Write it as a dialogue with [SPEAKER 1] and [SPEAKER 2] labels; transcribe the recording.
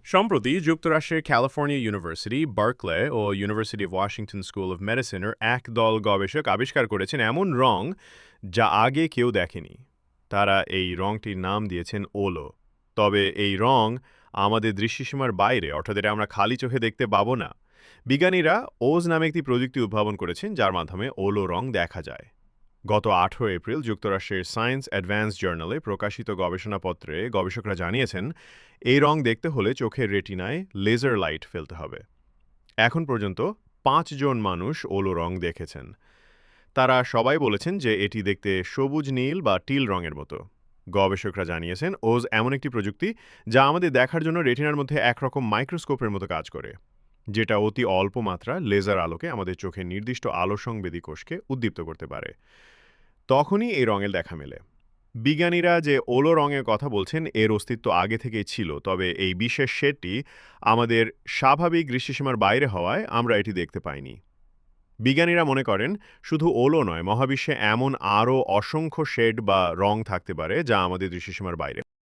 [SPEAKER 1] সম্প্রতি যুক্তরাষ্ট্রের California university, Berkeley ও university of Washington school of মেডিসিনের এক দল গবেষক আবিষ্কার করেছেন এমন রং যা আগে কেউ দেখেনি। তারা এই রংটির নাম দিয়েছেন ওলো। তবে এই রং আমাদের দৃষ্টিসীমার বাইরে, অর্থাৎ এটা আমরা খালি চোখে দেখতে পাবো না। বিজ্ঞানীরা ওজ নামে একটি প্রযুক্তি উদ্ভাবন করেছেন যার মাধ্যমে ওলো রং দেখা যায়। গত 18 এপ্রিল যুক্তরাষ্ট্রের সায়েন্স অ্যাডভান্স জার্নালে প্রকাশিত গবেষণাপত্রে গবেষকরা জানিয়েছেন এই রং দেখতে হলে চোখের রেটিনায় লেজার লাইট ফেলতে হবে। এখন পর্যন্ত 5 জন মানুষ ওলো রং দেখেছেন। তারা সবাই বলেছেন যে এটি দেখতে সবুজ নীল বা টিল রঙের মতো। গবেষকরা জানিয়েছেন ওজ এমন একটি প্রযুক্তি যা আমাদের দেখার জন্য রেটিনার মধ্যে একরকম মাইক্রোস্কোপের মতো কাজ করে, যেটা অতি অল্প মাত্রা লেজার আলোকে আমাদের চোখের নির্দিষ্ট আলো সংবেদী কোষকে উদ্দীপ্ত করতে পারে। তখনই এই রঙের দেখা মেলে। বিজ্ঞানীরা যে ওলো রঙের কথা বলছেন এর অস্তিত্ব আগে থেকেই ছিল, তবে এই বিশেষ শেডটি আমাদের স্বাভাবিক দৃষ্টিসীমার বাইরে হওয়ায় আমরা এটি দেখতে পাইনি। বিজ্ঞানীরা মনে করেন শুধু ওলো নয়, মহাবিশ্বে এমন আরও অসংখ্য শেড বা রং থাকতে পারে যা আমাদের দৃষ্টিসীমার বাইরে।